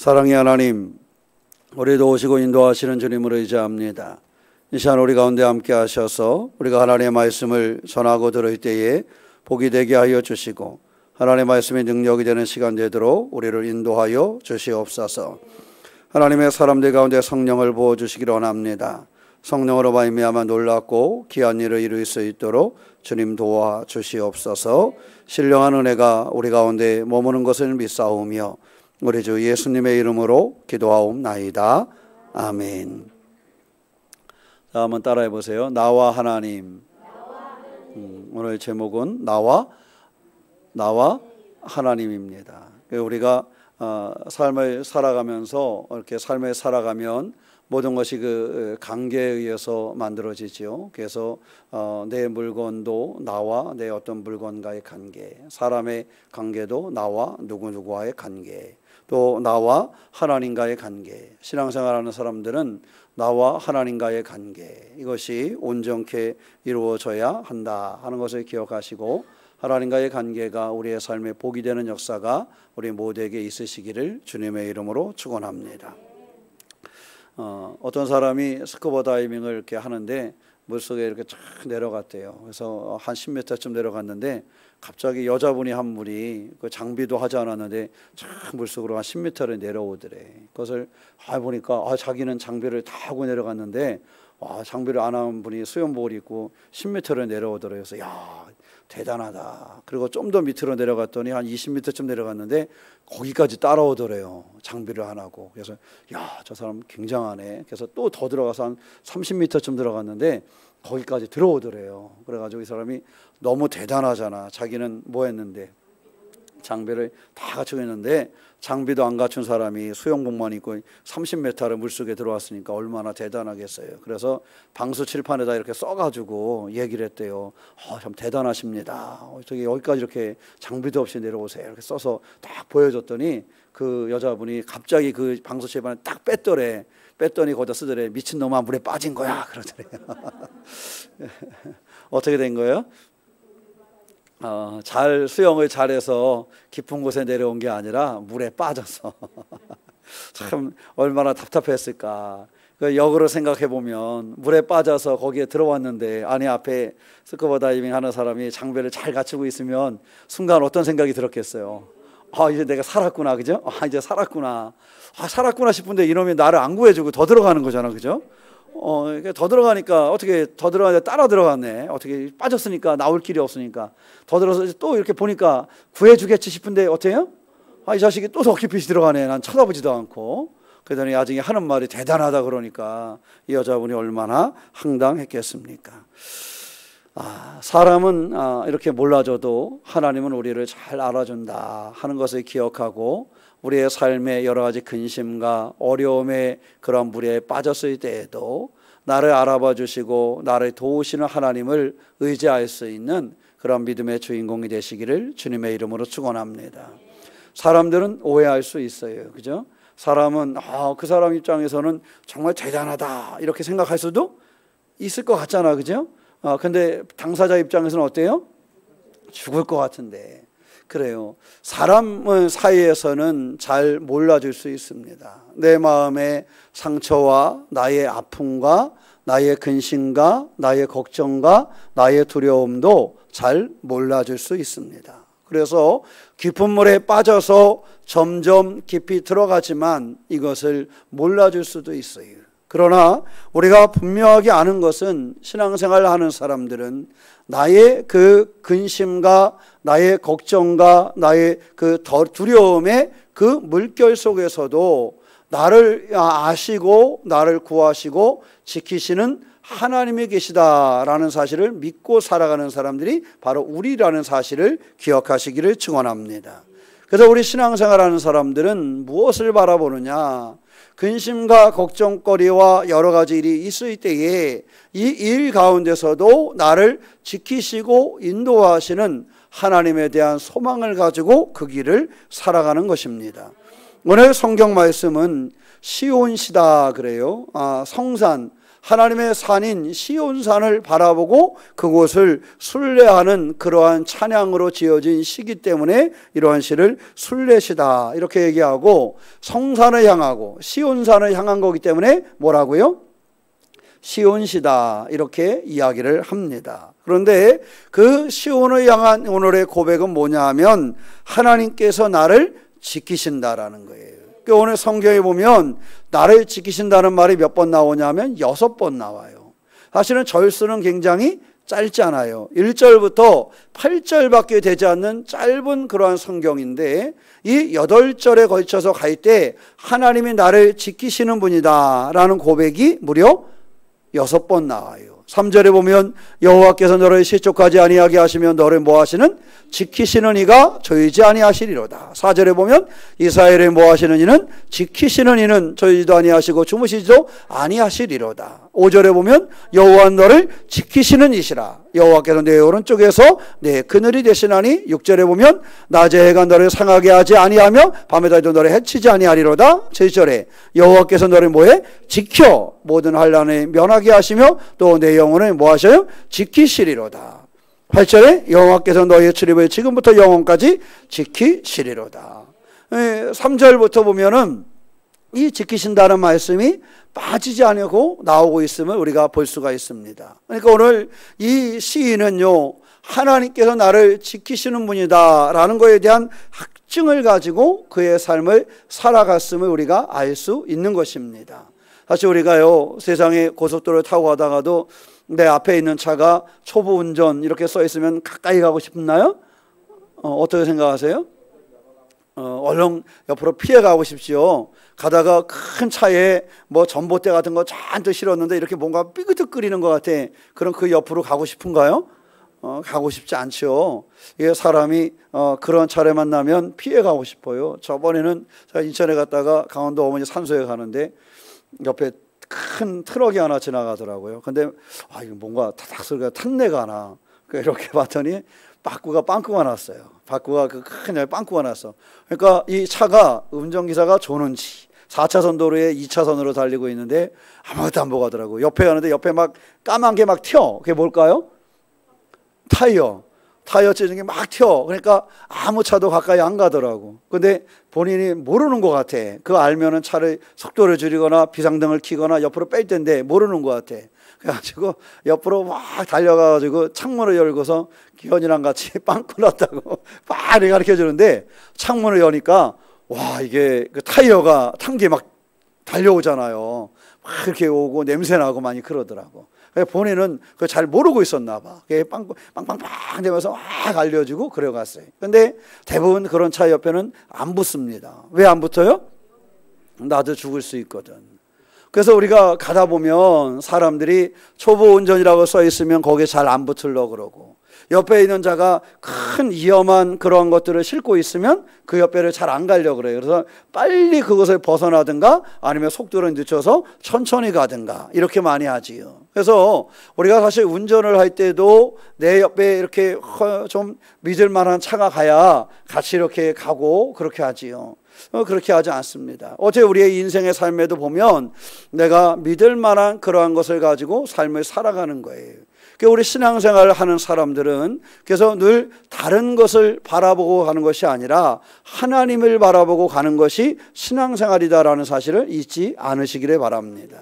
사랑의 하나님, 우리도 오시고 인도하시는 주님을 의지합니다. 이 시간 우리 가운데 함께 하셔서 우리가 하나님의 말씀을 전하고 들을 때에 복이 되게 하여 주시고 하나님의 말씀이 능력이 되는 시간 되도록 우리를 인도하여 주시옵소서. 하나님의 사람들 가운데 성령을 부어주시기를 원합니다. 성령으로 말미암아 놀랍고 귀한 일을 이룰 수 있도록 주님 도와주시옵소서. 신령한 은혜가 우리 가운데 머무는 것을 믿사오며 우리 주 예수님의 이름으로 기도하옵나이다. 아멘. 자, 한번 따라해 보세요. 나와 하나님. 오늘 제목은 나와 하나님입니다. 우리가 삶을 살아가면서 이렇게 삶을 살아가면 모든 것이 그 관계에 의해서 만들어지죠. 그래서 내 물건도 나와 내 어떤 물건과의 관계, 사람의 관계도 나와 누구누구와의 관계, 또 나와 하나님과의 관계. 신앙생활하는 사람들은 나와 하나님과의 관계, 이것이 온전케 이루어져야 한다 하는 것을 기억하시고 하나님과의 관계가 우리의 삶에 복이 되는 역사가 우리 모두에게 있으시기를 주님의 이름으로 축원합니다. 어떤 사람이 스쿠버 다이빙을 이렇게 하는데 물속에 이렇게 쫙 내려갔대요. 그래서 한 10m쯤 내려갔는데 갑자기 여자분이 한 분이 그 장비도 하지 않았는데 쫙 물속으로 한 10m를 내려오더래. 그것을 보니까 자기는 장비를 다 하고 내려갔는데 장비를 안 한 분이 수영복을 입고 10m를 내려오더래요. 그래서 야, 대단하다. 그리고 좀 더 밑으로 내려갔더니 한 20m쯤 내려갔는데 거기까지 따라오더래요. 장비를 안 하고. 그래서 야, 저 사람 굉장하네. 그래서 또 더 들어가서 한 30m쯤 들어갔는데 거기까지 들어오더래요. 그래가지고 이 사람이 너무 대단하잖아. 자기는 뭐 했는데 장비를 다 갖추고 있는데 장비도 안 갖춘 사람이 수영복만 입고 30m를 물속에 들어왔으니까 얼마나 대단하겠어요. 그래서 방수 칠판에다 이렇게 써가지고 얘기를 했대요. 참 대단하십니다. 어떻게 여기까지 이렇게 장비도 없이 내려오세요. 이렇게 써서 딱 보여줬더니 그 여자분이 갑자기 그 방수 칠판에 딱 뺐더래. 뺐더니 거기다 쓰더래. 미친놈아, 물에 빠진 거야. 그러더래요. 어떻게 된 거예요? 잘 수영을 잘해서 깊은 곳에 내려온 게 아니라 물에 빠져서 참 얼마나 답답했을까. 역으로 생각해 보면 물에 빠져서 거기에 들어왔는데 아니 앞에 스쿠버 다이빙 하는 사람이 장비를 잘 갖추고 있으면 순간 어떤 생각이 들었겠어요. 이제 내가 살았구나, 그죠? 이제 살았구나. 살았구나 싶은데 이놈이 나를 안 구해주고 더 들어가는 거잖아, 그죠? 더 들어가니까 어떻게 더 들어가니까 따라 들어갔네. 어떻게 빠졌으니까 나올 길이 없으니까 더 들어서 또 이렇게 보니까 구해주겠지 싶은데 어때요? 이 자식이 또 더 깊이 들어가네. 난 쳐다보지도 않고. 그러더니 나중에 하는 말이 대단하다 그러니까 이 여자분이 얼마나 황당했겠습니까? 사람은 이렇게 몰라줘도 하나님은 우리를 잘 알아준다 하는 것을 기억하고 우리의 삶의 여러 가지 근심과 어려움의 그런 물에 빠졌을 때에도 나를 알아봐 주시고 나를 도우시는 하나님을 의지할 수 있는 그런 믿음의 주인공이 되시기를 주님의 이름으로 축원합니다. 사람들은 오해할 수 있어요, 그죠? 사람은 그 사람 입장에서는 정말 대단하다 이렇게 생각할 수도 있을 것 같잖아, 그죠? 근데 당사자 입장에서는 어때요? 죽을 것 같은데. 그래요. 사람 사이에서는 잘 몰라줄 수 있습니다. 내 마음의 상처와 나의 아픔과 나의 근심과 나의 걱정과 나의 두려움도 잘 몰라줄 수 있습니다. 그래서 깊은 물에 빠져서 점점 깊이 들어가지만 이것을 몰라줄 수도 있어요. 그러나 우리가 분명하게 아는 것은 신앙생활을 하는 사람들은 나의 그 근심과 나의 걱정과 나의 그 두려움의 그 물결 속에서도 나를 아시고 나를 구하시고 지키시는 하나님이 계시다라는 사실을 믿고 살아가는 사람들이 바로 우리라는 사실을 기억하시기를 축원합니다. 그래서 우리 신앙생활하는 사람들은 무엇을 바라보느냐? 근심과 걱정거리와 여러 가지 일이 있을 때에 이 일 가운데서도 나를 지키시고 인도하시는 하나님에 대한 소망을 가지고 그 길을 살아가는 것입니다. 오늘 성경 말씀은 시온시다 그래요. 성산, 하나님의 산인 시온산을 바라보고 그곳을 순례하는 그러한 찬양으로 지어진 시기 때문에 이러한 시를 순례시다 이렇게 얘기하고, 성산을 향하고 시온산을 향한 거기 때문에 뭐라고요? 시온시다 이렇게 이야기를 합니다. 그런데 그 시온을 향한 오늘의 고백은 뭐냐 하면 하나님께서 나를 지키신다라는 거예요. 오늘 성경에 보면 나를 지키신다는 말이 몇 번 나오냐면 6번 나와요. 사실은 절수는 굉장히 짧잖아요. 1절부터 8절밖에 되지 않는 짧은 그러한 성경인데, 이 8절에 걸쳐서 갈 때 하나님이 나를 지키시는 분이다 라는 고백이 무려 6번 나와요. 3절에 보면 여호와께서 너를 실족하지 아니하게 하시며 너를 뭐 하시는? 지키시는 이가 저희지 아니하시리로다. 4절에 보면 이스라엘을 뭐 하시는 이는 지키시는 이는 저희지도 아니하시고 주무시지도 아니하시리로다. 5절에 보면 여호와는 너를 지키시는 이시라. 여호와께서 내 오른쪽에서 내 그늘이 되시나니. 6절에 보면 낮에 해가 너를 상하게 하지 아니하며 밤에 달도 너를 해치지 아니하리로다. 7절에 여호와께서 너를 뭐해? 지켜 모든 환난에 면하게 하시며 또 내 영혼을 뭐 하셔요? 지키시리로다. 8절에 여호와께서 너희의 출입을 지금부터 영원까지 지키시리로다. 3절부터 보면은 이 지키신다는 말씀이 빠지지 않고 나오고 있음을 우리가 볼 수가 있습니다. 그러니까 오늘 이 시인은요, 하나님께서 나를 지키시는 분이다 라는 것에 대한 확증을 가지고 그의 삶을 살아갔음을 우리가 알 수 있는 것입니다. 사실 우리가요, 세상에 고속도로를 타고 가다가도 내 앞에 있는 차가 초보 운전 이렇게 써 있으면 가까이 가고 싶나요? 어떻게 생각하세요? 얼른 옆으로 피해 가고 싶지요. 가다가 큰 차에 뭐 전봇대 같은 거 잔뜩 실었는데 이렇게 뭔가 삐그덕거리는 것 같아. 그럼 그 옆으로 가고 싶은가요? 가고 싶지 않죠. 이게 사람이 그런 차를 만나면 피해 가고 싶어요. 저번에는 제가 인천에 갔다가 강원도 어머니 산소에 가는데 옆에 큰 트럭이 하나 지나가더라고요. 근데 이거 뭔가 타닥 소리가 탄내가 나. 이렇게 봤더니 빵꾸가 났어요. 바꾸가 그 큰 빵꾸가 났어. 그러니까 이 차가 운전기사가 조는지 4차선 도로에 2차선으로 달리고 있는데 아무것도 안 보고 가더라고요. 옆에 가는데 옆에 막 까만 게 막 튀어. 그게 뭘까요? 타이어 찢은 게 막 튀어. 그러니까 아무 차도 가까이 안 가더라고. 근데 본인이 모르는 것 같아. 그거 알면은 차를 속도를 줄이거나 비상등을 켜거나 옆으로 뺄 텐데 모르는 것 같아. 그래가지고 옆으로 막 달려가가지고 창문을 열고서 기현이랑 같이 빵꾸 났다고 막 가르쳐 주는데, 창문을 여니까 와, 이게 그 타이어가 탄 게 막 달려오잖아요. 막 이렇게 오고 냄새 나고 많이 그러더라고. 본인은 그걸 잘 모르고 있었나 봐. 빵빵빵 되면서 막 알려주고 그래갔어요. 근데 대부분 그런 차 옆에는 안 붙습니다. 왜 안 붙어요? 나도 죽을 수 있거든. 그래서 우리가 가다 보면 사람들이 초보 운전이라고 써 있으면 거기에 잘 안 붙으려고 그러고, 옆에 있는 자가 큰 위험한 그런 것들을 싣고 있으면 그 옆에를 잘 안 가려고 그래요. 그래서 빨리 그것을 벗어나든가 아니면 속도를 늦춰서 천천히 가든가 이렇게 많이 하지요. 그래서 우리가 사실 운전을 할 때도 내 옆에 이렇게 좀 믿을 만한 차가 가야 같이 이렇게 가고 그렇게 하지요. 그렇게 하지 않습니다. 어제 우리의 인생의 삶에도 보면 내가 믿을 만한 그러한 것을 가지고 삶을 살아가는 거예요. 우리 신앙생활을 하는 사람들은 그래서 늘 다른 것을 바라보고 가는 것이 아니라 하나님을 바라보고 가는 것이 신앙생활이다라는 사실을 잊지 않으시기를 바랍니다.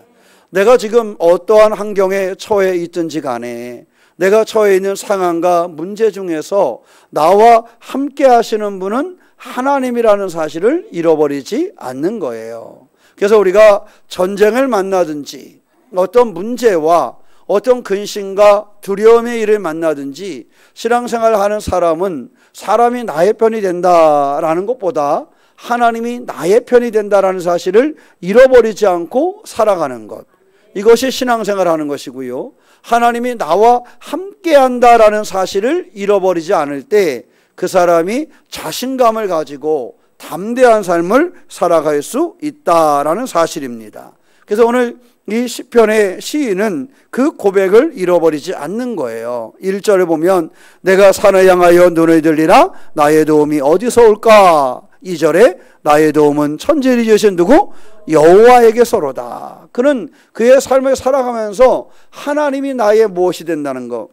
내가 지금 어떠한 환경에 처해 있든지 간에 내가 처해 있는 상황과 문제 중에서 나와 함께 하시는 분은 하나님이라는 사실을 잃어버리지 않는 거예요. 그래서 우리가 전쟁을 만나든지 어떤 문제와 어떤 근심과 두려움의 일을 만나든지 신앙생활을 하는 사람은 사람이 나의 편이 된다라는 것보다 하나님이 나의 편이 된다라는 사실을 잃어버리지 않고 살아가는 것, 이것이 신앙생활을 하는 것이고요. 하나님이 나와 함께한다라는 사실을 잃어버리지 않을 때 그 사람이 자신감을 가지고 담대한 삶을 살아갈 수 있다라는 사실입니다. 그래서 오늘 이 시편의 시인은 그 고백을 잃어버리지 않는 거예요. 1절에 보면 내가 산을 향하여 눈을 들리나 나의 도움이 어디서 올까? 2절에 나의 도움은 천지를 지으신 누구? 여호와에게서로다. 그는 그의 삶을 살아가면서 하나님이 나의 무엇이 된다는 것,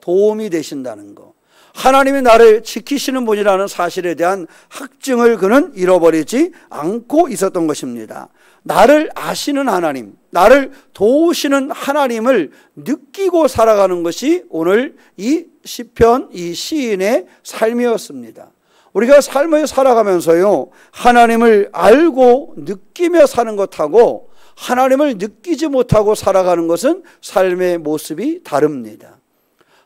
도움이 되신다는 것, 하나님이 나를 지키시는 분이라는 사실에 대한 확증을 그는 잃어버리지 않고 있었던 것입니다. 나를 아시는 하나님, 나를 도우시는 하나님을 느끼고 살아가는 것이 오늘 이 시편, 이 시인의 삶이었습니다. 우리가 삶을 살아가면서요, 하나님을 알고 느끼며 사는 것하고 하나님을 느끼지 못하고 살아가는 것은 삶의 모습이 다릅니다.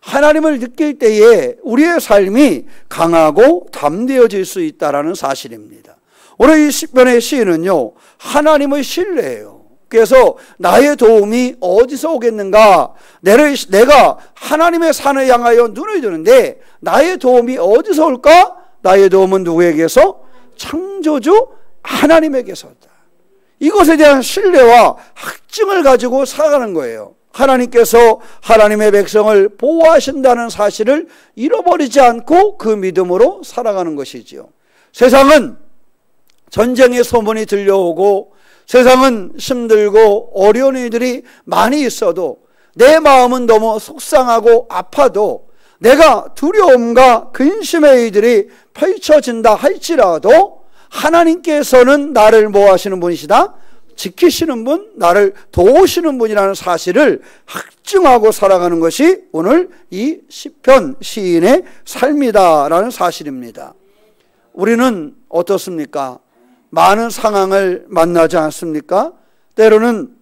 하나님을 느낄 때에 우리의 삶이 강하고 담대해질 수 있다는 사실입니다. 오늘 이 시편의 시인은요, 하나님을 신뢰해요. 그래서 나의 도움이 어디서 오겠는가? 내가 하나님의 산을 향하여 눈을 드는데 나의 도움이 어디서 올까? 나의 도움은 누구에게서? 창조주 하나님에게서다. 이것에 대한 신뢰와 확증을 가지고 살아가는 거예요. 하나님께서 하나님의 백성을 보호하신다는 사실을 잃어버리지 않고 그 믿음으로 살아가는 것이지요. 세상은 전쟁의 소문이 들려오고 세상은 힘들고 어려운 일들이 많이 있어도 내 마음은 너무 속상하고 아파도 내가 두려움과 근심의 일들이 펼쳐진다 할지라도 하나님께서는 나를 뭐 하시는 분이시다? 지키시는 분, 나를 도우시는 분이라는 사실을 확증하고 살아가는 것이 오늘 이 시편 시인의 삶이다라는 사실입니다. 우리는 어떻습니까? 많은 상황을 만나지 않습니까? 때로는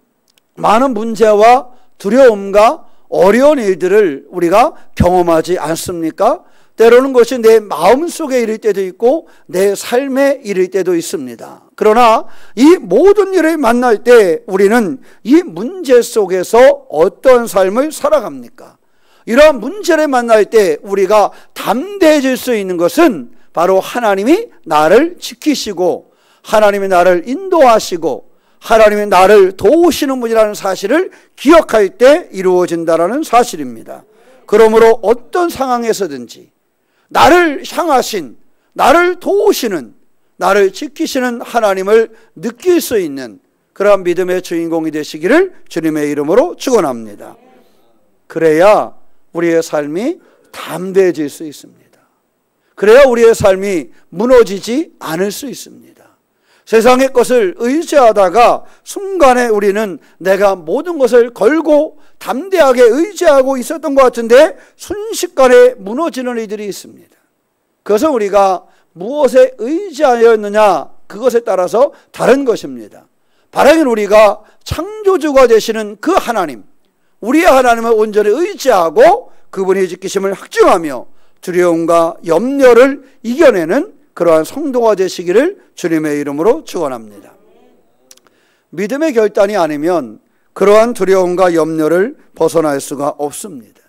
많은 문제와 두려움과 어려운 일들을 우리가 경험하지 않습니까? 때로는 그것이 내 마음속에 이를 때도 있고 내 삶에 이를 때도 있습니다. 그러나 이 모든 일을 만날 때 우리는 이 문제 속에서 어떤 삶을 살아갑니까? 이러한 문제를 만날 때 우리가 담대해질 수 있는 것은 바로 하나님이 나를 지키시고 하나님이 나를 인도하시고 하나님이 나를 도우시는 분이라는 사실을 기억할 때 이루어진다는 사실입니다. 그러므로 어떤 상황에서든지 나를 향하신, 나를 도우시는, 나를 지키시는 하나님을 느낄 수 있는 그러한 믿음의 주인공이 되시기를 주님의 이름으로 축원합니다. 그래야 우리의 삶이 담대해질 수 있습니다. 그래야 우리의 삶이 무너지지 않을 수 있습니다. 세상의 것을 의지하다가 순간에 우리는 내가 모든 것을 걸고 담대하게 의지하고 있었던 것 같은데 순식간에 무너지는 일들이 있습니다. 그것은 우리가 무엇에 의지하였느냐 그것에 따라서 다른 것입니다. 바라긴 우리가 창조주가 되시는 그 하나님, 우리의 하나님을 온전히 의지하고 그분이 지키심을 확증하며 두려움과 염려를 이겨내는 그러한 성도가 되시기를 주님의 이름으로 축원합니다. 믿음의 결단이 아니면 그러한 두려움과 염려를 벗어날 수가 없습니다.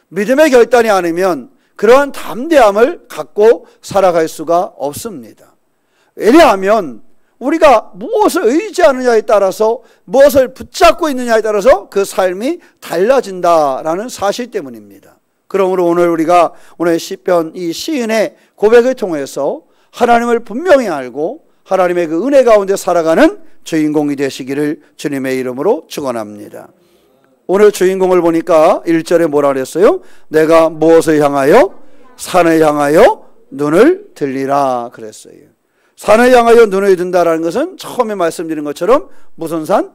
믿음의 결단이 아니면 그러한 담대함을 갖고 살아갈 수가 없습니다. 왜냐하면 우리가 무엇을 의지하느냐에 따라서 무엇을 붙잡고 있느냐에 따라서 그 삶이 달라진다라는 사실 때문입니다. 그러므로 우리가 오늘 시편 이 시인의 고백을 통해서 하나님을 분명히 알고 하나님의 그 은혜 가운데 살아가는 주인공이 되시기를 주님의 이름으로 축원합니다. 오늘 주인공을 보니까 1절에 뭐라 그랬어요? 내가 무엇을 향하여? 산을 향하여 눈을 들리라 그랬어요. 산을 향하여 눈을 든다라는 것은 처음에 말씀드린 것처럼 무슨 산?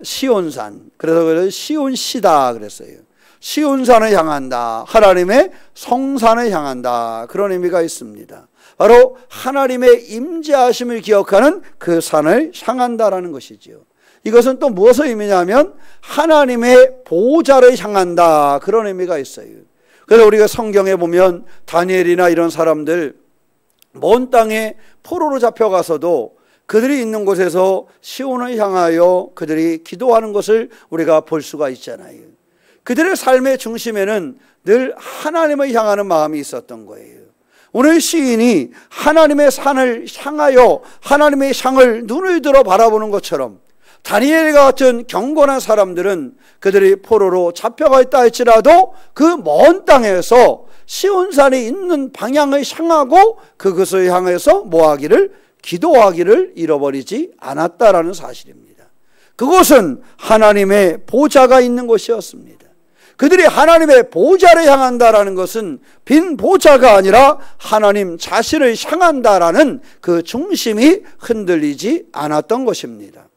시온산. 그래서 시온시다 그랬어요. 시온산을 향한다. 하나님의 성산을 향한다. 그런 의미가 있습니다. 바로 하나님의 임재하심을 기억하는 그 산을 향한다라는 것이지요. 이것은 또 무엇을 의미냐면 하나님의 보호자를 향한다. 그런 의미가 있어요. 그래서 우리가 성경에 보면 다니엘이나 이런 사람들 먼 땅에 포로로 잡혀가서도 그들이 있는 곳에서 시온을 향하여 그들이 기도하는 것을 우리가 볼 수가 있잖아요. 그들의 삶의 중심에는 늘 하나님을 향하는 마음이 있었던 거예요. 오늘 시인이 하나님의 산을 향하여 하나님의 향을 눈을 들어 바라보는 것처럼 다니엘과 같은 경건한 사람들은 그들이 포로로 잡혀가 있다 할지라도 그 먼 땅에서 시온산이 있는 방향을 향하고 그것을 향해서 뭐하기를? 기도하기를 잃어버리지 않았다라는 사실입니다. 그곳은 하나님의 보좌가 있는 곳이었습니다. 그들이 하나님의 보좌를 향한다라는 것은 빈 보좌가 아니라 하나님 자신을 향한다라는 그 중심이 흔들리지 않았던 것입니다.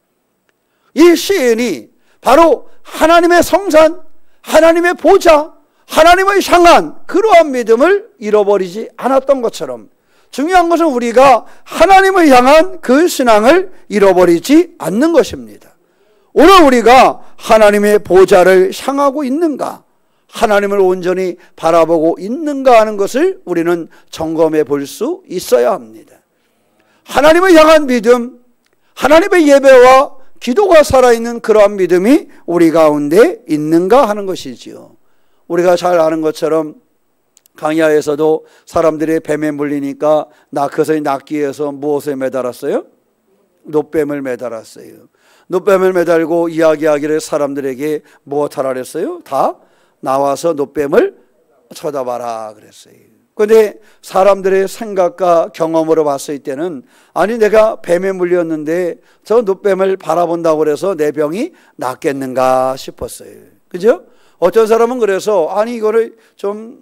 이 시인이 바로 하나님의 성산, 하나님의 보좌, 하나님을 향한 그러한 믿음을 잃어버리지 않았던 것처럼 중요한 것은 우리가 하나님을 향한 그 신앙을 잃어버리지 않는 것입니다. 오늘 우리가 하나님의 보좌를 향하고 있는가, 하나님을 온전히 바라보고 있는가 하는 것을 우리는 점검해 볼 수 있어야 합니다. 하나님을 향한 믿음, 하나님의 예배와 기도가 살아있는 그러한 믿음이 우리 가운데 있는가 하는 것이지요. 우리가 잘 아는 것처럼 강야에서도 사람들이 뱀에 물리니까 그것을 낚기 위해서 무엇에 매달았어요? 놋뱀을 매달았어요. 놋뱀을 매달고 이야기하기를 사람들에게 무엇하라 그랬어요? 다 나와서 놋뱀을 쳐다봐라 그랬어요. 그런데 사람들의 생각과 경험으로 봤을 때는 아니 내가 뱀에 물렸는데 저 놋뱀을 바라본다고 그래서 내 병이 낫겠는가 싶었어요. 그죠? 어떤 사람은 그래서 아니 이거를 좀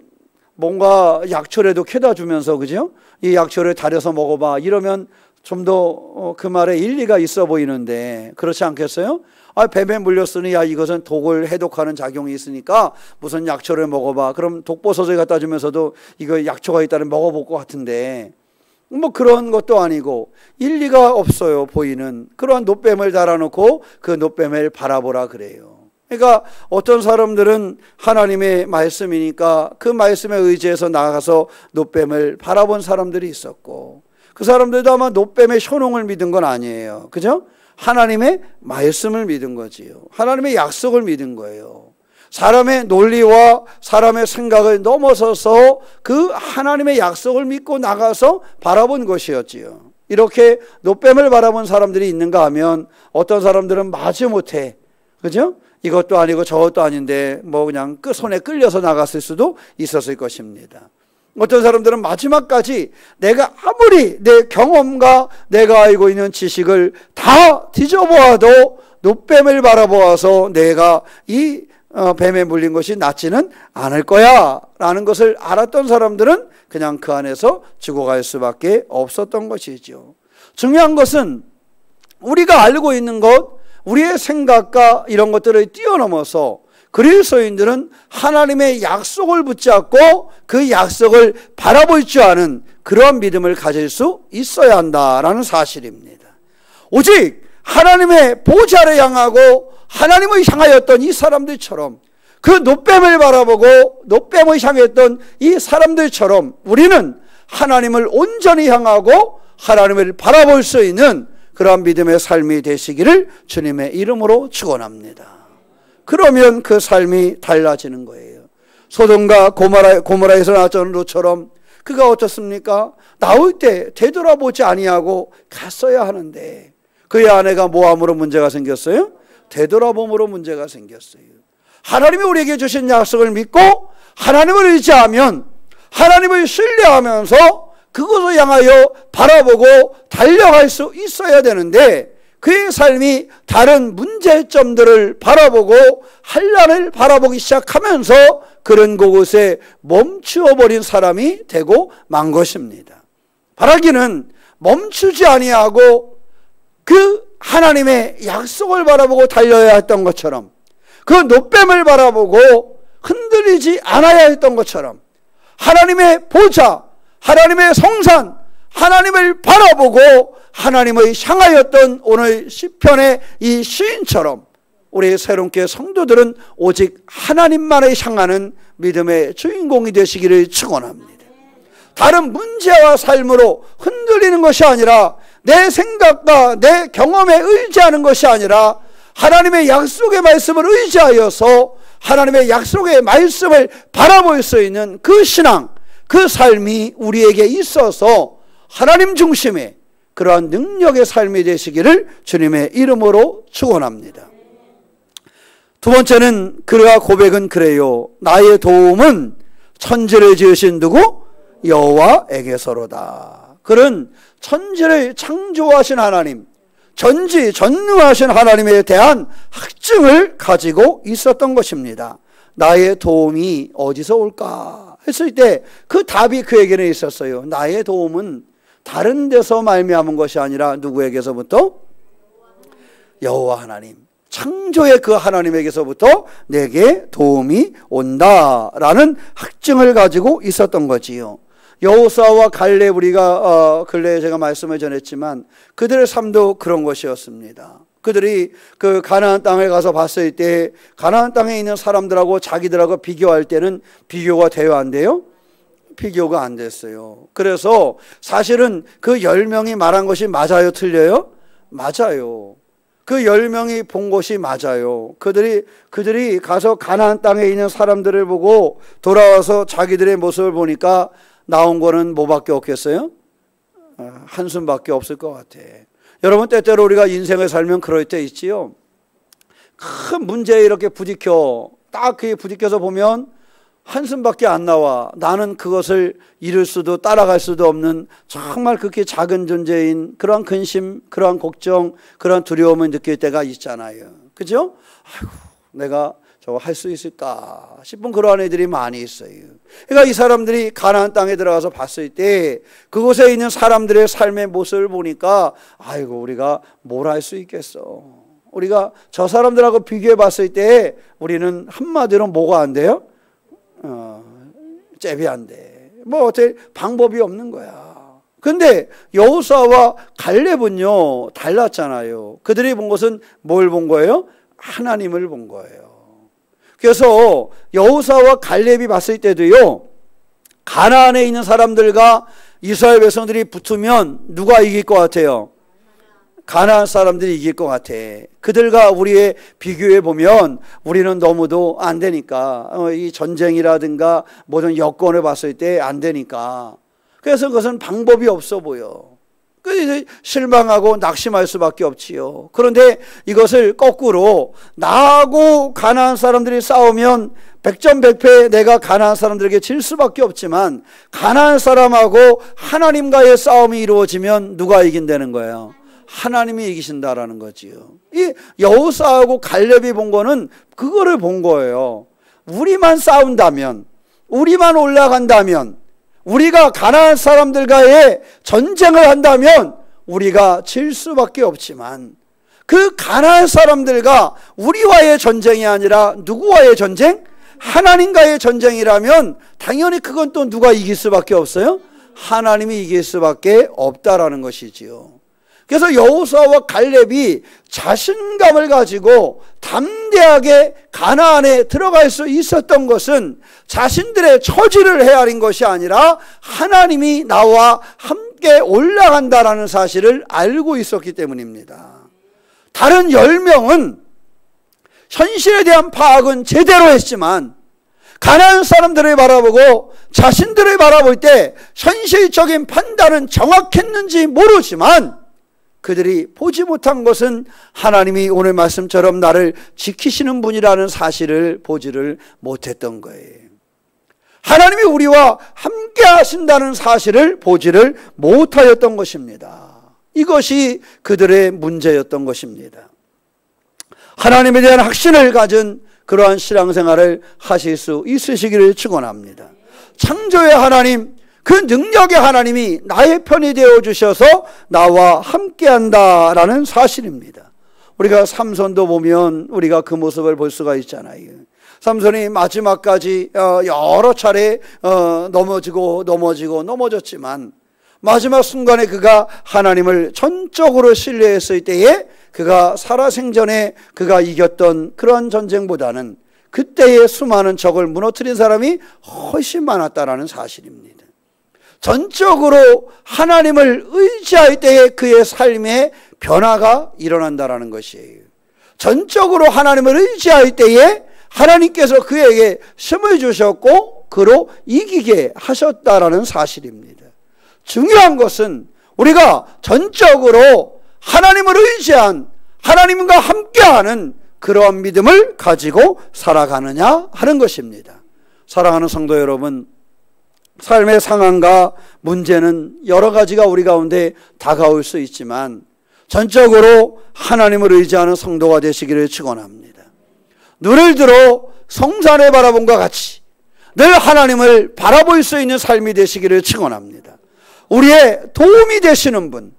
뭔가 약초라도 캐다 주면서 그죠? 이 약초를 달여서 먹어봐 이러면 좀 더 그 말에 일리가 있어 보이는데 그렇지 않겠어요? 뱀에 물렸으니 이것은 독을 해독하는 작용이 있으니까 무슨 약초를 먹어봐. 그럼 독버섯을 갖다 주면서도 이거 약초가 있다면 먹어볼 것 같은데 뭐 그런 것도 아니고 일리가 없어요. 보이는 그러한 놋뱀을 달아놓고 그 놋뱀을 바라보라 그래요. 그러니까 어떤 사람들은 하나님의 말씀이니까 그 말씀에 의지해서 나가서 놋뱀을 바라본 사람들이 있었고 그 사람들도 아마 놋뱀의 효능을 믿은 건 아니에요. 그죠? 하나님의 말씀을 믿은 거지요. 하나님의 약속을 믿은 거예요. 사람의 논리와 사람의 생각을 넘어서서 그 하나님의 약속을 믿고 나가서 바라본 것이었지요. 이렇게 놋뱀을 바라본 사람들이 있는가 하면 어떤 사람들은 마지못해 그죠? 이것도 아니고 저것도 아닌데 뭐 그냥 손에 끌려서 나갔을 수도 있었을 것입니다. 어떤 사람들은 마지막까지 내가 아무리 내 경험과 내가 알고 있는 지식을 다 뒤져보아도 놋뱀을 바라보아서 내가 이 뱀에 물린 것이 낫지는 않을 거야 라는 것을 알았던 사람들은 그냥 그 안에서 죽어갈 수밖에 없었던 것이죠. 중요한 것은 우리가 알고 있는 것, 우리의 생각과 이런 것들을 뛰어넘어서 그리스도인들은 하나님의 약속을 붙잡고 그 약속을 바라볼 줄 아는 그런 믿음을 가질 수 있어야 한다라는 사실입니다. 오직 하나님의 보좌를 향하고 하나님을 향하였던 이 사람들처럼 그 놋뱀을 바라보고 놋뱀을 향했던 이 사람들처럼 우리는 하나님을 온전히 향하고 하나님을 바라볼 수 있는 그러한 믿음의 삶이 되시기를 주님의 이름으로 축원합니다. 그러면 그 삶이 달라지는 거예요. 소돔과 고모라에서 나왔던 롯처럼 그가 어떻습니까? 나올 때 되돌아보지 아니하고 갔어야 하는데 그의 아내가 모함으로 문제가 생겼어요? 되돌아봄으로 문제가 생겼어요. 하나님이 우리에게 주신 약속을 믿고 하나님을 의지하면 하나님을 신뢰하면서 그것을 향하여 바라보고 달려갈 수 있어야 되는데 그의 삶이 다른 문제점들을 바라보고 한란을 바라보기 시작하면서 그런 곳에 멈추어버린 사람이 되고 만 것입니다. 바라기는 멈추지 아니하고 그 하나님의 약속을 바라보고 달려야 했던 것처럼 그 놋뱀을 바라보고 흔들리지 않아야 했던 것처럼 하나님의 보좌, 하나님의 성산, 하나님을 바라보고 하나님을 향하였던 오늘 시편의 이 시인처럼 우리 새롭게 성도들은 오직 하나님만을 향하는 믿음의 주인공이 되시기를 축원합니다. 다른 문제와 삶으로 흔들리는 것이 아니라 내 생각과 내 경험에 의지하는 것이 아니라 하나님의 약속의 말씀을 의지하여서 하나님의 약속의 말씀을 바라볼 수 있는 그 신앙, 그 삶이 우리에게 있어서 하나님 중심의 그러한 능력의 삶이 되시기를 주님의 이름으로 축원합니다. 두 번째는 그가 고백은 그래요. 나의 도움은 천지를 지으신 누구? 여호와에게서로다. 그는 천지를 창조하신 하나님, 전지전능하신 하나님에 대한 확증을 가지고 있었던 것입니다. 나의 도움이 어디서 올까 했을 때 그 답이 그에게는 있었어요. 나의 도움은 다른 데서 말미암은 것이 아니라 누구에게서부터? 여호와 하나님, 창조의 그 하나님에게서부터 내게 도움이 온다라는 확증을 가지고 있었던 거지요. 여호수아와 갈렙, 우리가 근래에 제가 말씀을 전했지만 그들의 삶도 그런 것이었습니다. 그들이 그 가나안 땅에 가서 봤을 때 가나안 땅에 있는 사람들하고 자기들하고 비교할 때는 비교가 돼요, 안 돼요? 비교가 안 됐어요. 그래서 사실은 그 10명이 말한 것이 맞아요, 틀려요? 맞아요. 그 10명이 본 것이 맞아요. 그들이 가서 가나안 땅에 있는 사람들을 보고 돌아와서 자기들의 모습을 보니까 나온 거는 뭐밖에 없겠어요? 한숨밖에 없을 것 같아. 여러분, 때때로 우리가 인생을 살면 그럴 때 있지요. 큰 문제에 이렇게 딱 그게 부딪혀서 보면 한숨밖에 안 나와. 나는 그것을 이룰 수도 따라갈 수도 없는 정말 그렇게 작은 존재인 그러한 근심, 그러한 걱정, 그러한 두려움을 느낄 때가 있잖아요. 그죠? 아이고, 내가 저거 할 수 있을까 싶은 그러한 애들이 많이 있어요. 그러니까 이 사람들이 가나안 땅에 들어가서 봤을 때 그곳에 있는 사람들의 삶의 모습을 보니까 아이고, 우리가 뭘 할 수 있겠어. 우리가 저 사람들하고 비교해 봤을 때 우리는 한마디로 뭐가 안 돼요? 잽이 안 돼. 뭐 어떻게 방법이 없는 거야. 근데 여호수아와 갈렙은요 달랐잖아요. 그들이 본 것은 뭘 본 거예요? 하나님을 본 거예요. 그래서 여호수아와 갈렙이 봤을 때도요, 가나안에 있는 사람들과 이스라엘 백성들이 붙으면 누가 이길 것 같아요? 가나안 사람들이 이길 것 같아. 그들과 우리의 비교해 보면 우리는 너무도 안 되니까, 이 전쟁이라든가 모든 여건을 봤을 때 안 되니까, 그래서 그것은 방법이 없어 보여. 그래서 실망하고 낙심할 수밖에 없지요. 그런데 이것을 거꾸로 나하고 가나안 사람들이 싸우면 백전백패 내가 가나안 사람들에게 질 수밖에 없지만, 가나안 사람하고 하나님과의 싸움이 이루어지면 누가 이긴다는 거예요? 하나님이 이기신다라는 거지요. 이 여호수아하고 갈렙이 본 거는 그거를 본 거예요. 우리만 싸운다면, 우리만 올라간다면, 우리가 가나안 사람들과의 전쟁을 한다면 우리가 질 수밖에 없지만, 그 가나안 사람들과 우리와의 전쟁이 아니라 누구와의 전쟁? 하나님과의 전쟁이라면 당연히 그건 또 누가 이길 수밖에 없어요? 하나님이 이길 수밖에 없다라는 것이지요. 그래서 여호수아와 갈렙이 자신감을 가지고 담대하게 가나안에 들어갈 수 있었던 것은 자신들의 처지를 헤아린 것이 아니라 하나님이 나와 함께 올라간다라는 사실을 알고 있었기 때문입니다. 다른 10명은 현실에 대한 파악은 제대로 했지만 가나안 사람들을 바라보고 자신들을 바라볼 때 현실적인 판단은 정확했는지 모르지만 그들이 보지 못한 것은 하나님이 오늘 말씀처럼 나를 지키시는 분이라는 사실을 보지를 못했던 거예요. 하나님이 우리와 함께 하신다는 사실을 보지를 못하였던 것입니다. 이것이 그들의 문제였던 것입니다. 하나님에 대한 확신을 가진 그러한 신앙생활을 하실 수 있으시기를 축원합니다. 창조의 하나님, 그 능력의 하나님이 나의 편이 되어주셔서 나와 함께한다라는 사실입니다. 우리가 삼손도 보면 우리가 그 모습을 볼 수가 있잖아요. 삼손이 마지막까지 여러 차례 넘어졌지만 마지막 순간에 그가 하나님을 전적으로 신뢰했을 때에 그가 살아생전에 그가 이겼던 그런 전쟁보다는 그때의 수많은 적을 무너뜨린 사람이 훨씬 많았다라는 사실입니다. 전적으로 하나님을 의지할 때에 그의 삶에 변화가 일어난다라는 것이에요. 전적으로 하나님을 의지할 때에 하나님께서 그에게 힘을 주셨고 그로 이기게 하셨다라는 사실입니다. 중요한 것은 우리가 전적으로 하나님을 의지한, 하나님과 함께하는 그러한 믿음을 가지고 살아가느냐 하는 것입니다. 사랑하는 성도 여러분, 삶의 상황과 문제는 여러 가지가 우리 가운데 다가올 수 있지만 전적으로 하나님을 의지하는 성도가 되시기를 축원합니다. 눈을 들어 성산을 바라본과 같이 늘 하나님을 바라볼 수 있는 삶이 되시기를 축원합니다. 우리의 도움이 되시는 분,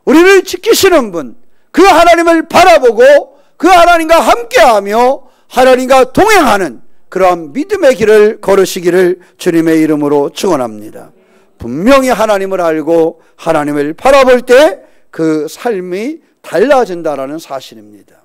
우리를 지키시는 분, 그 하나님을 바라보고 그 하나님과 함께하며 하나님과 동행하는 그러한 믿음의 길을 걸으시기를 주님의 이름으로 축원합니다. 분명히 하나님을 알고 하나님을 바라볼 때 그 삶이 달라진다라는 사실입니다.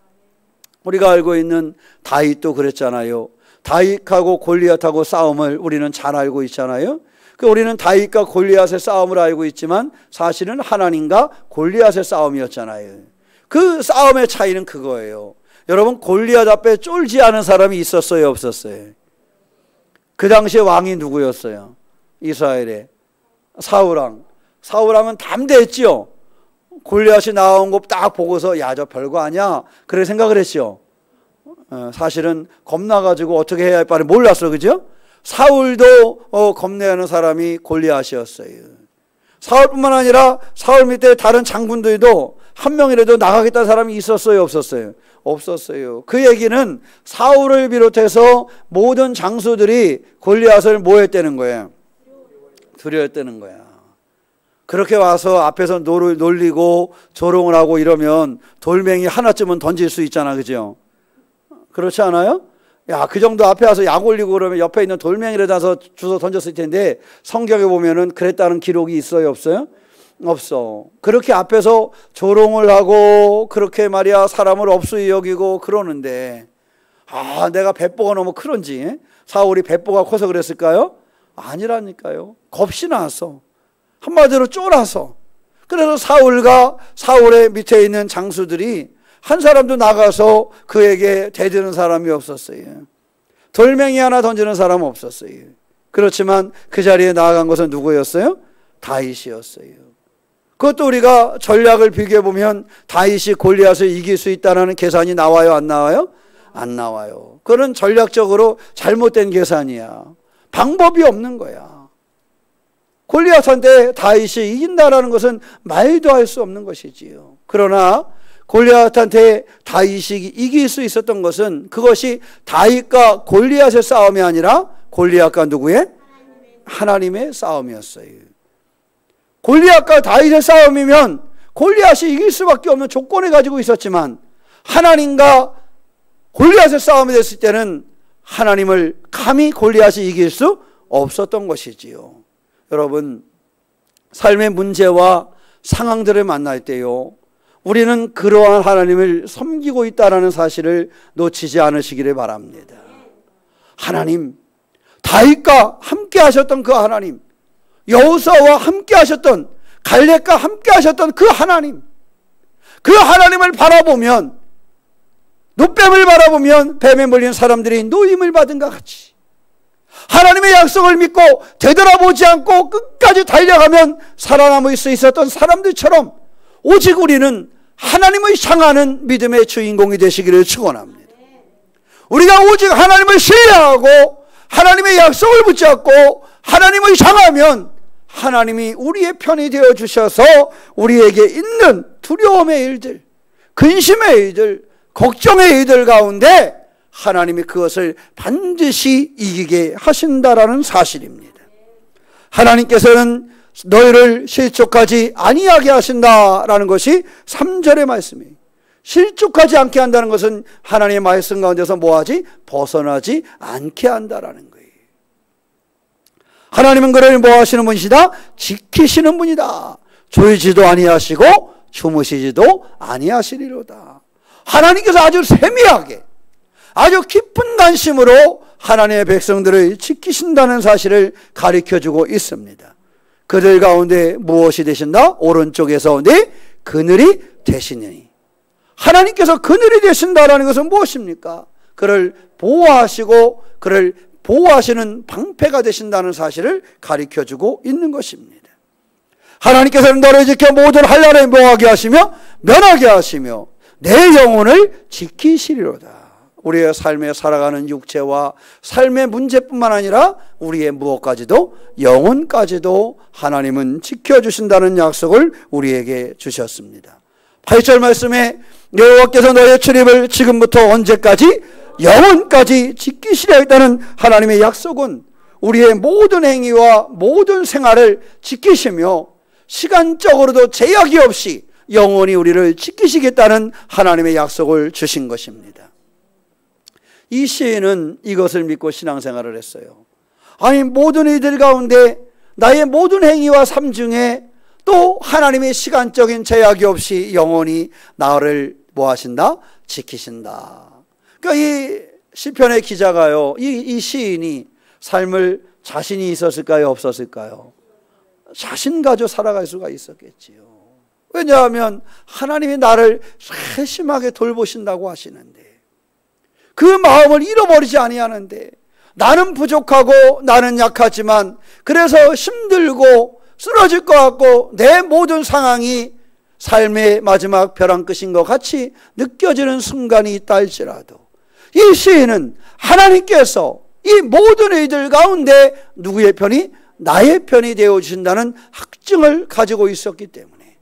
우리가 알고 있는 다윗도 그랬잖아요. 다윗하고 골리앗하고 싸움을 우리는 잘 알고 있잖아요. 우리는 다윗과 골리앗의 싸움을 알고 있지만 사실은 하나님과 골리앗의 싸움이었잖아요. 그 싸움의 차이는 그거예요. 여러분, 골리앗 앞에 쫄지 않은 사람이 있었어요, 없었어요? 그 당시에 왕이 누구였어요? 이스라엘의 사울왕. 사울왕은 담대했지요. 골리앗이 나온 거 딱 보고서 야, 저 별거 아니야, 그래 생각을 했죠. 사실은 겁나가지고 어떻게 해야 할 바를 몰랐어, 그죠? 사울도 겁내하는 사람이 골리앗이었어요. 사울뿐만 아니라 사울 밑에 다른 장군들도 한 명이라도 나가겠다는 사람이 있었어요, 없었어요? 없었어요. 그 얘기는 사울을 비롯해서 모든 장수들이 골리앗을 뭐 했다는 거예요? 두려웠다는 거야. 그렇게 와서 앞에서 놀리고 조롱을 하고 이러면 돌멩이 하나쯤은 던질 수 있잖아, 그죠? 그렇지 않아요? 야, 그 정도 앞에 와서 약 올리고 그러면 옆에 있는 돌멩이를 다서 주워 던졌을 텐데 성경에 보면은 그랬다는 기록이 있어요, 없어요? 없어. 그렇게 앞에서 조롱을 하고 그렇게 말이야 사람을 업수히 여기고 그러는데, 아, 내가 배보가 너무 크런지 사울이 배보가 커서 그랬을까요? 아니라니까요. 겁이 나서, 한마디로 쫄아서. 그래서 사울과 사울의 밑에 있는 장수들이 한 사람도 나가서 그에게 대드는 사람이 없었어요. 돌멩이 하나 던지는 사람은 없었어요. 그렇지만 그 자리에 나아간 것은 누구였어요? 다윗이었어요. 그것도 우리가 전략을 비교해 보면 다윗이 골리앗을 이길 수 있다는 계산이 나와요, 안 나와요? 안 나와요. 그건 전략적으로 잘못된 계산이야. 방법이 없는 거야. 골리앗한테 다윗이 이긴다라는 것은 말도 할 수 없는 것이지요. 그러나 골리앗한테 다윗이 이길 수 있었던 것은 그것이 다윗과 골리앗의 싸움이 아니라 골리앗과 누구의? 하나님의 싸움이었어요. 골리앗과 다윗의 싸움이면 골리앗이 이길 수밖에 없는 조건을 가지고 있었지만 하나님과 골리앗의 싸움이 됐을 때는 하나님을 감히 골리앗이 이길 수 없었던 것이지요. 여러분, 삶의 문제와 상황들을 만날 때요, 우리는 그러한 하나님을 섬기고 있다는 사실을 놓치지 않으시기를 바랍니다. 하나님, 다윗과 함께 하셨던 그 하나님, 여호수아와 함께 하셨던, 갈렙과 함께 하셨던 그 하나님, 그 하나님을 바라보면, 놋뱀을 바라보면 뱀에 물린 사람들이 노임을 받은 것 같이 하나님의 약속을 믿고 되돌아보지 않고 끝까지 달려가면 살아남을 수 있었던 사람들처럼 오직 우리는 하나님을 향하는 믿음의 주인공이 되시기를 축원합니다. 우리가 오직 하나님을 신뢰하고 하나님의 약속을 붙잡고 하나님을 향하면 하나님이 우리의 편이 되어 주셔서 우리에게 있는 두려움의 일들, 근심의 일들, 걱정의 일들 가운데 하나님이 그것을 반드시 이기게 하신다라는 사실입니다. 하나님께서는 너희를 실족하지 아니하게 하신다라는 것이 3절의 말씀이에요. 실족하지 않게 한다는 것은 하나님의 말씀 가운데서 뭐하지? 벗어나지 않게 한다라는 거예요. 하나님은 그를 뭐 하시는 분이시다? 지키시는 분이다. 졸지도 아니하시고 주무시지도 아니하시리로다. 하나님께서 아주 세밀하게, 아주 깊은 관심으로 하나님의 백성들을 지키신다는 사실을 가르쳐주고 있습니다. 그들 가운데 무엇이 되신다? 오른쪽에서 네 그늘이 되시니. 하나님께서 그늘이 되신다라는 것은 무엇입니까? 그를 보호하시고 그를 보호하시는 방패가 되신다는 사실을 가르쳐주고 있는 것입니다. 하나님께서는 너를 지켜 모든 환난에 모하게 하시며 면하게 하시며 내 영혼을 지키시리로다. 우리의 삶에 살아가는 육체와 삶의 문제뿐만 아니라 우리의 무엇까지도 영혼까지도 하나님은 지켜주신다는 약속을 우리에게 주셨습니다. 8절 말씀에 여호와께서 너의 출입을 지금부터 언제까지 영혼까지 지키시려 했다는 하나님의 약속은 우리의 모든 행위와 모든 생활을 지키시며 시간적으로도 제약이 없이 영원히 우리를 지키시겠다는 하나님의 약속을 주신 것입니다. 이 시인은 이것을 믿고 신앙생활을 했어요. 아니, 모든 이들 가운데 나의 모든 행위와 삶 중에 또 하나님의 시간적인 제약이 없이 영원히 나를 뭐 하신다? 지키신다. 그러니까 이 시편의 기자가요, 이 시인이 삶을 자신이 있었을까요? 없었을까요? 자신 가지고 살아갈 수가 있었겠지요. 왜냐하면 하나님이 나를 세심하게 돌보신다고 하시는데, 그 마음을 잃어버리지 아니하는데, 나는 부족하고 나는 약하지만 그래서 힘들고 쓰러질 것 같고 내 모든 상황이 삶의 마지막 벼랑 끝인 것 같이 느껴지는 순간이 있다 할지라도 이 시인은 하나님께서 이 모든 이들 가운데 누구의 편이? 나의 편이 되어주신다는 확증을 가지고 있었기 때문에,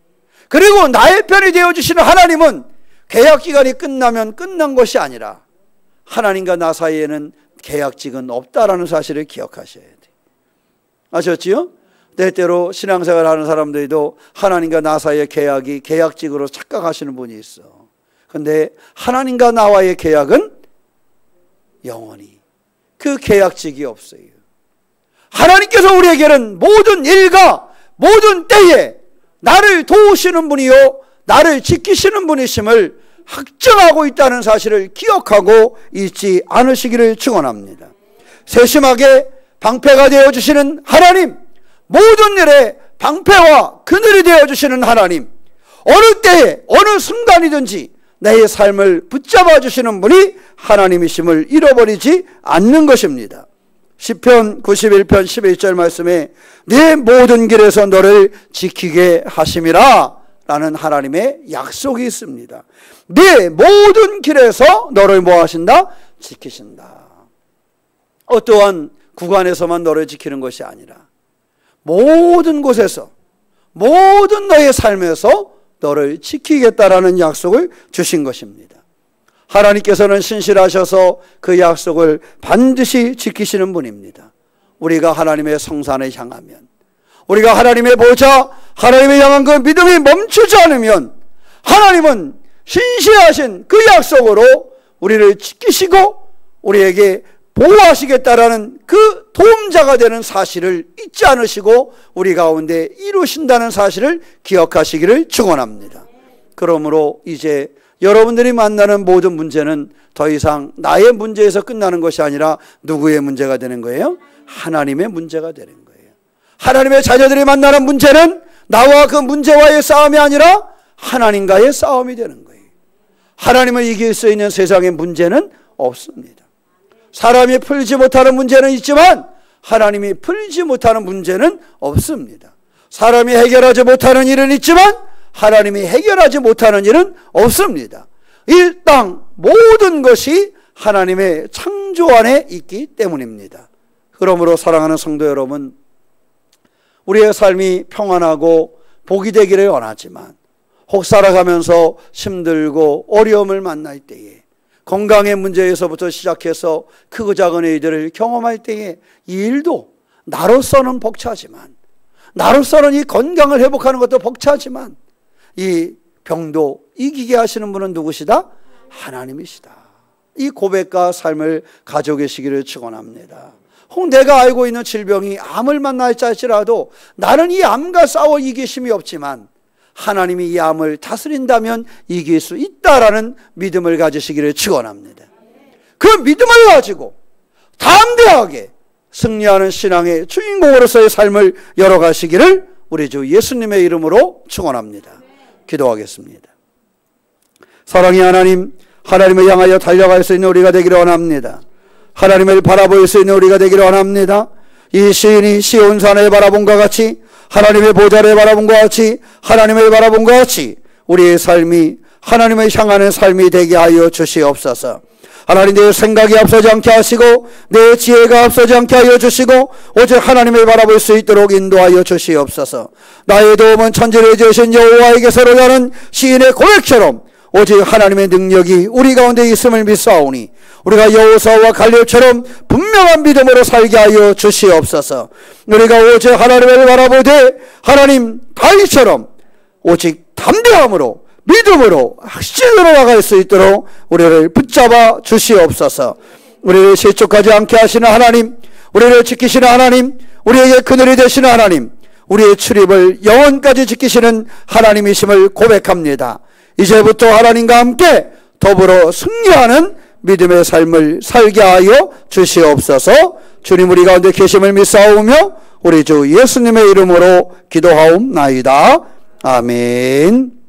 그리고 나의 편이 되어주시는 하나님은 계약기간이 끝나면 끝난 것이 아니라 하나님과 나 사이에는 계약직은 없다라는 사실을 기억하셔야 돼요. 아셨지요? 때때로 신앙생활 하는 사람들도 하나님과 나 사이의 계약이 계약직으로 착각하시는 분이 있어. 그런데 하나님과 나와의 계약은 영원히 그 계약직이 없어요. 하나님께서 우리에게는 모든 일과 모든 때에 나를 도우시는 분이요 나를 지키시는 분이심을 확정하고 있다는 사실을 기억하고 잊지 않으시기를 축원합니다. 세심하게 방패가 되어주시는 하나님, 모든 일에 방패와 그늘이 되어주시는 하나님, 어느 때에 어느 순간이든지 내 삶을 붙잡아 주시는 분이 하나님이심을 잃어버리지 않는 것입니다. 시편 91편 11절 말씀에 네 모든 길에서 너를 지키게 하심이라 라는 하나님의 약속이 있습니다. 네 모든 길에서 너를 뭐 하신다? 지키신다. 어떠한 구간에서만 너를 지키는 것이 아니라 모든 곳에서, 모든 너의 삶에서 너를 지키겠다라는 약속을 주신 것입니다. 하나님께서는 신실하셔서 그 약속을 반드시 지키시는 분입니다. 우리가 하나님의 성산에 향하면, 우리가 하나님의 보좌, 하나님의 향한 그 믿음이 멈추지 않으면 하나님은 신실하신 그 약속으로 우리를 지키시고 우리에게 보호하시겠다라는 그 도움자가 되는 사실을 잊지 않으시고 우리 가운데 이루신다는 사실을 기억하시기를 축원합니다. 그러므로 이제 여러분들이 만나는 모든 문제는 더 이상 나의 문제에서 끝나는 것이 아니라 누구의 문제가 되는 거예요? 하나님의 문제가 되는 거예요. 하나님의 자녀들이 만나는 문제는 나와 그 문제와의 싸움이 아니라 하나님과의 싸움이 되는 거예요. 하나님을 이길 수 있는 세상의 문제는 없습니다. 사람이 풀지 못하는 문제는 있지만 하나님이 풀지 못하는 문제는 없습니다. 사람이 해결하지 못하는 일은 있지만 하나님이 해결하지 못하는 일은 없습니다. 이 땅 모든 것이 하나님의 창조 안에 있기 때문입니다. 그러므로 사랑하는 성도 여러분, 우리의 삶이 평안하고 복이 되기를 원하지만 혹 살아가면서 힘들고 어려움을 만날 때에, 건강의 문제에서부터 시작해서 크고 작은 일들을 경험할 때에 이 일도 나로서는 벅차지만, 나로서는 이 건강을 회복하는 것도 벅차지만 이 병도 이기게 하시는 분은 누구시다? 하나님이시다. 이 고백과 삶을 가지고 계시기를 축원합니다. 혹 내가 알고 있는 질병이 암을 만날지 할지라도 나는 이 암과 싸워 이길 힘이 없지만 하나님이 이 암을 다스린다면 이길 수 있다라는 믿음을 가지시기를 축원합니다. 그 믿음을 가지고 담대하게 승리하는 신앙의 주인공으로서의 삶을 열어가시기를 우리 주 예수님의 이름으로 축원합니다. 기도하겠습니다. 사랑의 하나님, 하나님을 향하여 달려갈 수 있는 우리가 되기를 원합니다. 하나님을 바라볼 수 있는 우리가 되기를 원합니다. 이 시인이 시온산을 바라본과 같이, 하나님의 보좌를 바라본과 같이, 하나님을 바라본과 같이 우리의 삶이 하나님을 향하는 삶이 되게 하여 주시옵소서. 하나님, 내 생각이 앞서지 않게 하시고 내 지혜가 앞서지 않게 하여 주시고 오직 하나님을 바라볼 수 있도록 인도하여 주시옵소서. 나의 도움은 천지를 지으신 여호와에게서로 하는 시인의 고백처럼 오직 하나님의 능력이 우리 가운데 있음을 믿사오니 우리가 여호사와 갈렙처럼 분명한 믿음으로 살게 하여 주시옵소서. 우리가 오직 하나님을 바라보되 하나님 다윗처럼 오직 담대함으로 믿음으로 확신으로 나갈 수 있도록 우리를 붙잡아 주시옵소서. 우리를 실족하지 않게 하시는 하나님, 우리를 지키시는 하나님, 우리에게 그늘이 되시는 하나님, 우리의 출입을 영원까지 지키시는 하나님이심을 고백합니다. 이제부터 하나님과 함께 더불어 승리하는 믿음의 삶을 살게 하여 주시옵소서. 주님, 우리 가운데 계심을 믿사오며 우리 주 예수님의 이름으로 기도하옵나이다. 아멘.